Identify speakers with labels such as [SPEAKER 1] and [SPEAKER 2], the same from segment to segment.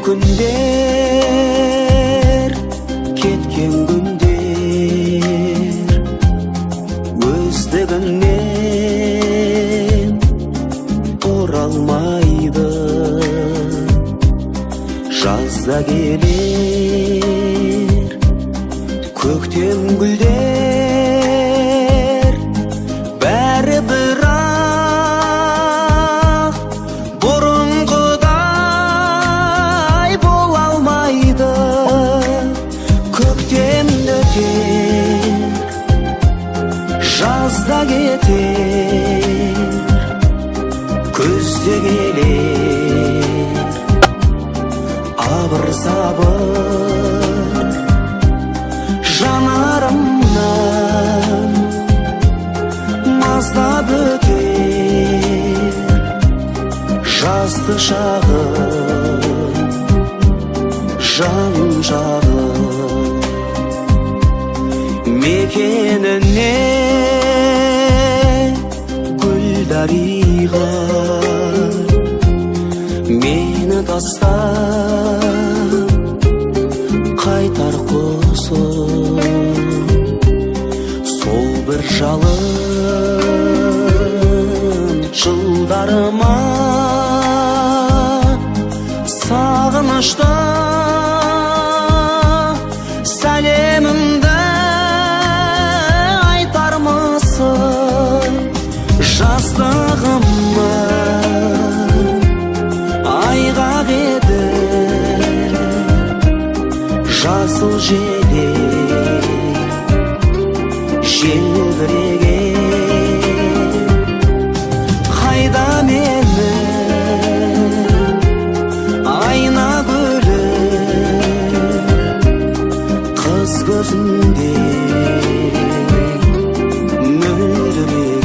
[SPEAKER 1] күндер, кеткен күндер өздігінен оралмайды. Жазда келер көктем гүлдер, бәрі бірақ бұрынғыдай бола алмайды. Көктемді өтер, жазда кетер, күзде келер абыр-сабыр. Жанарымнан маздап өтер жазды шағым, жан жағым. Мекеніне гүлдариға мені тастап қайтар құсым. Сол бір жалын жылдарыма сағынышты сәлемімді айтармысың? Жастығымы айғақ еді жасыл желек желбіреген. Қайда мені айна гүлі қыз көзінде мөлдіреген.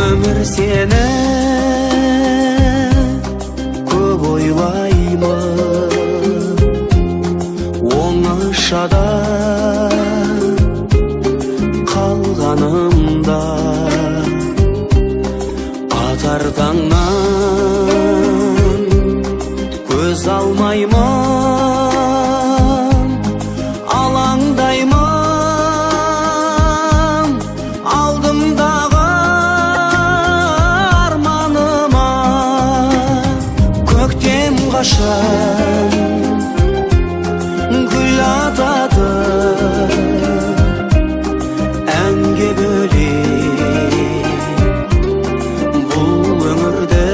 [SPEAKER 1] Өмір сені көп ойлаймын, оңашада қалғанымда. Атар таңнан көз алмаймын, алаңдаймын алдымдағы арманыма. Көктем қашан гүл атады, әнге бөлек бұл өңірді.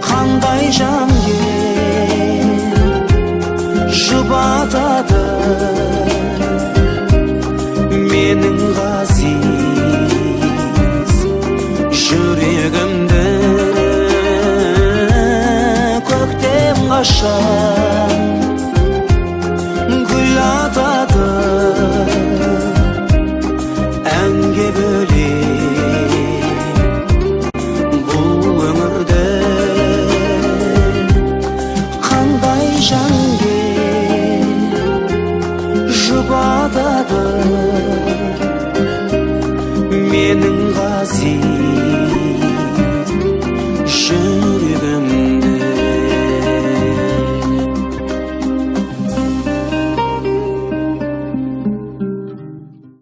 [SPEAKER 1] Қандай жан жұбатады менің ғазиз жүрегімді. Көктем қашан гүл атады, әнге бөлек бұл өңірді. Қандай жанге жұбатады менің ғазиз